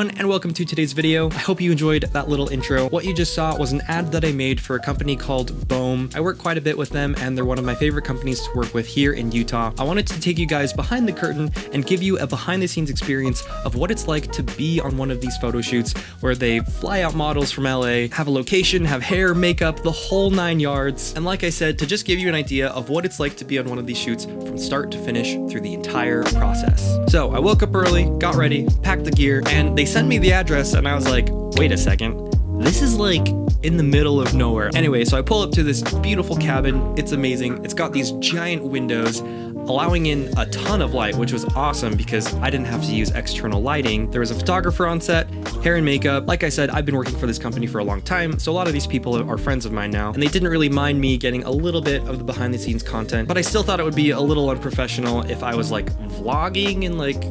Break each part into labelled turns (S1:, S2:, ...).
S1: everyone, and welcome to today's video. I hope you enjoyed that little intro. What you just saw was an ad that I made for a company called Bohm. I work quite a bit with them, and they're one of my favorite companies to work with here in Utah. I wanted to take you guys behind the curtain and give you a behind the scenes experience of what it's like to be on one of these photo shoots where they fly out models from LA, have a location, have hair, makeup, the whole 9 yards. And like I said, to just give you an idea of what it's like to be on one of these shoots from start to finish through the entire process. So I woke up early, got ready, packed the gear, and they sent me the address and I was like, wait a second, this is like in the middle of nowhere. Anyway, so I pull up to this beautiful cabin. It's amazing. It's got these giant windows allowing in a ton of light, which was awesome because I didn't have to use external lighting. There was a photographer on set, hair and makeup. Like I said, I've been working for this company for a long time, so a lot of these people are friends of mine now, and they didn't really mind me getting a little bit of the behind the scenes content, but I still thought it would be a little unprofessional if I was like vlogging and like,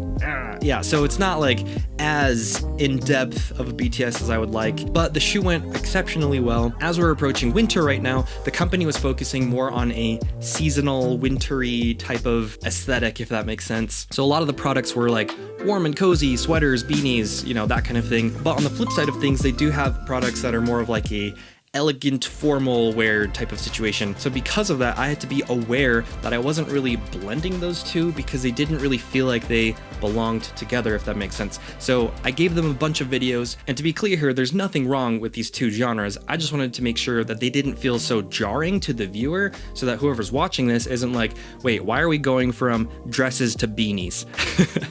S1: yeah, so it's not like as in-depth of a BTS as I would like, but the shoot went exceptionally well. As we're approaching winter right now, the company was focusing more on a seasonal, wintry type of aesthetic, if that makes sense. So a lot of the products were like warm and cozy, sweaters, beanies, you know, that kind of thing. But on the flip side of things, they do have products that are more of like a elegant formal wear type of situation. So because of that, I had to be aware that I wasn't really blending those two because they didn't really feel like they belonged together, if that makes sense. So I gave them a bunch of videos, and to be clear here, there's nothing wrong with these two genres. I just wanted to make sure that they didn't feel so jarring to the viewer so that whoever's watching this isn't like, wait, why are we going from dresses to beanies?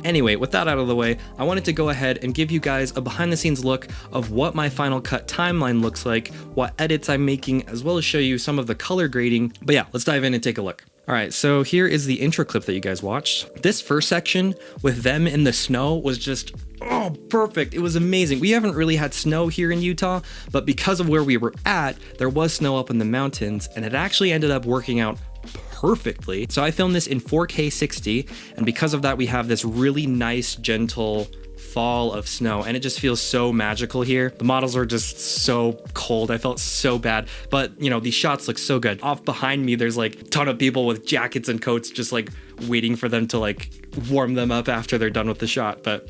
S1: Anyway, with that out of the way, I wanted to go ahead and give you guys a behind the scenes look of what my Final Cut timeline looks like, what edits I'm making, as well as show you some of the color grading. But yeah, let's dive in and take a look. All right, so here is the intro clip that you guys watched. This first section with them in the snow was just, oh, perfect. It was amazing. We haven't really had snow here in Utah, but because of where we were at, there was snow up in the mountains, and it actually ended up working out perfectly. So I filmed this in 4K 60, and because of that, we have this really nice, gentle fall of snow, and it just feels so magical here. The models are just so cold. I felt so bad, but you know, these shots look so good. Off behind me, there's like a ton of people with jackets and coats just like waiting for them to like warm them up after they're done with the shot. But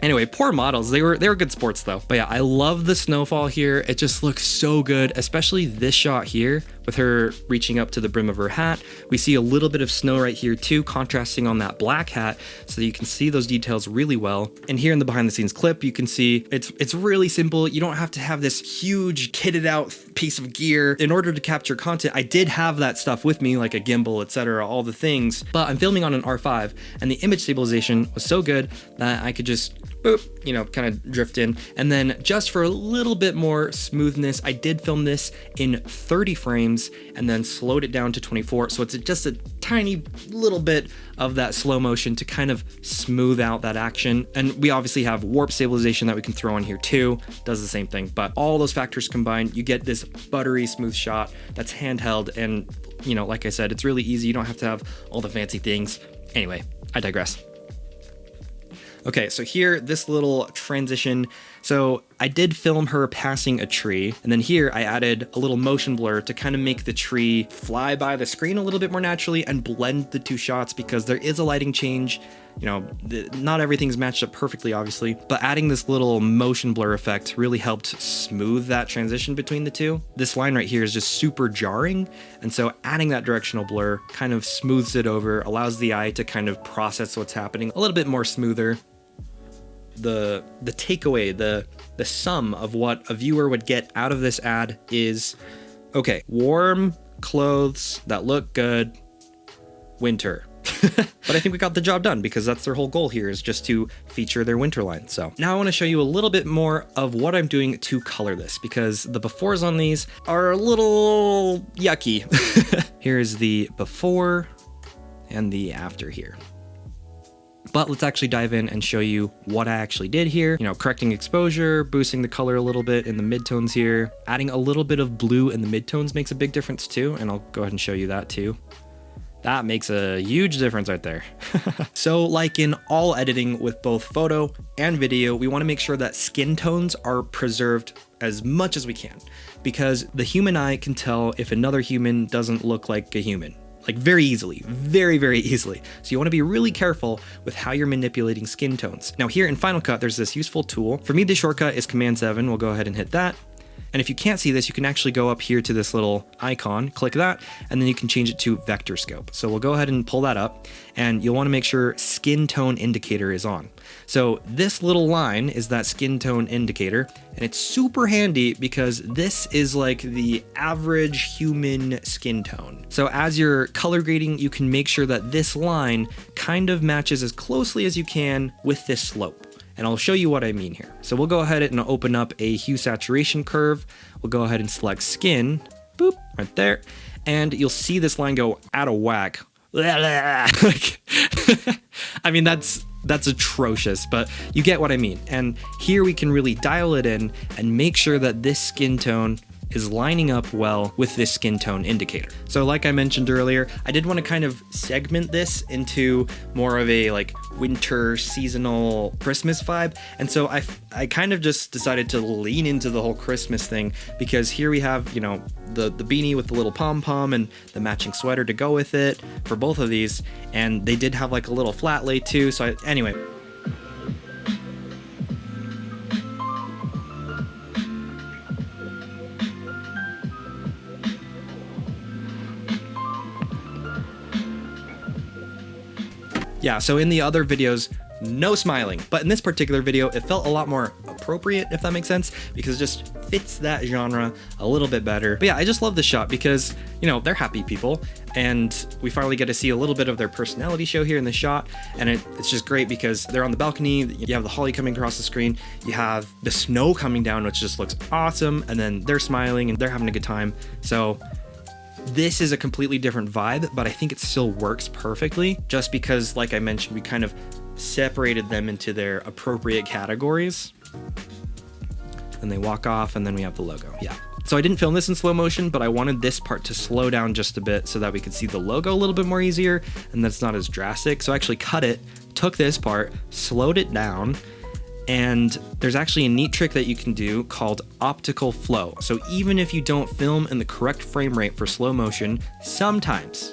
S1: anyway, poor models. They were good sports though. But yeah, I love the snowfall here. It just looks so good, especially this shot here with her reaching up to the brim of her hat. We see a little bit of snow right here too, contrasting on that black hat, so that you can see those details really well. And here in the behind the scenes clip, you can see it's really simple. You don't have to have this huge kitted out piece of gear in order to capture content. I did have that stuff with me, like a gimbal, etc., all the things, but I'm filming on an R5, and the image stabilization was so good that I could just boop, you know, kind of drift in. And then just for a little bit more smoothness, I did film this in 30 frames and then slowed it down to 24. So it's just a tiny little bit of that slow motion to kind of smooth out that action. And we obviously have warp stabilization that we can throw in here too. Does the same thing, but all those factors combined, you get this buttery smooth shot that's handheld. And you know, like I said, it's really easy. You don't have to have all the fancy things. Anyway, I digress. Okay, so here, this little transition. So I did film her passing a tree, and then here I added a little motion blur to kind of make the tree fly by the screen a little bit more naturally and blend the two shots because there is a lighting change. You know, not everything's matched up perfectly, obviously, but adding this little motion blur effect really helped smooth that transition between the two. This line right here is just super jarring, and so adding that directional blur kind of smooths it over, allows the eye to kind of process what's happening a little bit more smoother. The takeaway, the sum of what a viewer would get out of this ad is, okay, warm clothes that look good, winter. But I think we got the job done because that's their whole goal here, is just to feature their winter line. So now I want to show you a little bit more of what I'm doing to color this, because the befores on these are a little yucky. Here's the before and the after here. But let's actually dive in and show you what I actually did here. You know, correcting exposure, boosting the color a little bit in the midtones here. Adding a little bit of blue in the midtones makes a big difference too, and I'll go ahead and show you that too. That makes a huge difference right there. So like in all editing with both photo and video, we want to make sure that skin tones are preserved as much as we can, because the human eye can tell if another human doesn't look like a human. like very easily, very easily. So you want to be really careful with how you're manipulating skin tones. Now here in Final Cut, there's this useful tool. For me, the shortcut is Command 7. We'll go ahead and hit that. And if you can't see this, you can actually go up here to this little icon, click that, and then you can change it to vector scope. So we'll go ahead and pull that up, and you'll want to make sure skin tone indicator is on. So this little line is that skin tone indicator, and it's super handy because this is like the average human skin tone. So as you're color grading, you can make sure that this line kind of matches as closely as you can with this slope. And I'll show you what I mean here. So we'll go ahead and open up a hue saturation curve. We'll go ahead and select skin, boop, right there. And you'll see this line go out of whack. Like, I mean, that's atrocious, but you get what I mean. And here we can really dial it in and make sure that this skin tone is lining up well with this skin tone indicator. So like I mentioned earlier, I did want to kind of segment this into more of a like winter seasonal Christmas vibe. And so I kind of just decided to lean into the whole Christmas thing, because here we have, you know, the beanie with the little pom-pom and the matching sweater to go with it for both of these. And they did have like a little flat lay too. So anyway. Yeah, so in the other videos, no smiling, but in this particular video, it felt a lot more appropriate, if that makes sense, because it just fits that genre a little bit better. But yeah, I just love this shot because, you know, they're happy people, and we finally get to see a little bit of their personality show here in this shot, and it's just great because they're on the balcony, you have the holly coming across the screen, you have the snow coming down, which just looks awesome, and then they're smiling and they're having a good time. So this is a completely different vibe, but I think it still works perfectly just because, like I mentioned, we kind of separated them into their appropriate categories. And they walk off, and then we have the logo. Yeah. So I didn't film this in slow motion, but I wanted this part to slow down just a bit so that we could see the logo a little bit more easier, and that's not as drastic. So I actually cut it, took this part, slowed it down, and there's actually a neat trick that you can do called Optical Flow. So even if you don't film in the correct frame rate for slow motion, sometimes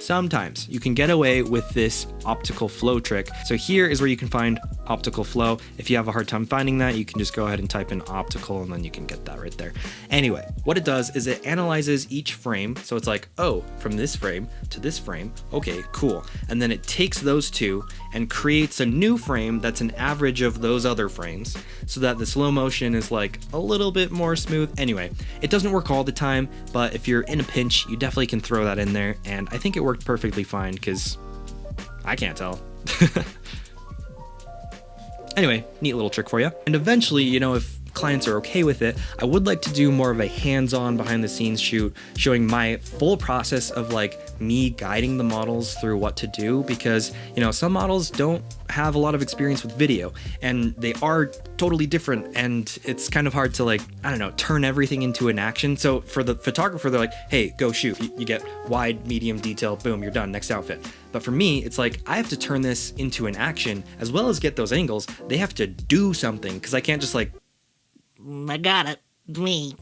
S1: you can get away with this Optical Flow trick. So here is where you can find Optical Flow. If you have a hard time finding that, you can just go ahead and type in optical, and then you can get that right there. Anyway, what it does is it analyzes each frame. So it's like, oh, from this frame to this frame, okay, cool. And then it takes those two and creates a new frame that's an average of those other frames, so that the slow motion is like a little bit more smooth. Anyway, it doesn't work all the time, but if you're in a pinch, you definitely can throw that in there, and I think it worked perfectly fine because I can't tell. Anyway, neat little trick for you. And eventually, you know, if clients are okay with it, I would like to do more of a hands-on behind the scenes shoot showing my full process of like me guiding the models through what to do, because, you know, some models don't have a lot of experience with video and they are totally different, and it's kind of hard to, like, I don't know, turn everything into an action. So for the photographer, they're like, hey, go shoot. You get wide, medium, detail, boom, you're done, next outfit. But for me, it's like I have to turn this into an action as well as get those angles. They have to do something, because I can't just like,
S2: I got it. Me.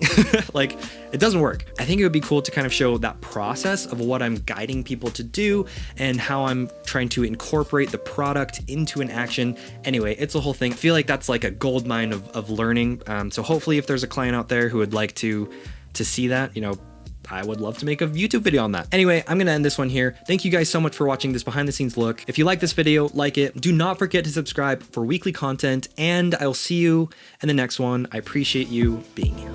S1: like, it doesn't work. I think it would be cool to kind of show that process of what I'm guiding people to do and how I'm trying to incorporate the product into an action. Anyway, it's a whole thing. I feel like that's like a gold mine of learning. So hopefully if there's a client out there who would like to see that, you know, I would love to make a YouTube video on that. Anyway, I'm gonna end this one here. Thank you guys so much for watching this behind the scenes look. If you like this video, like it. Do not forget to subscribe for weekly content, and I'll see you in the next one. I appreciate you being here.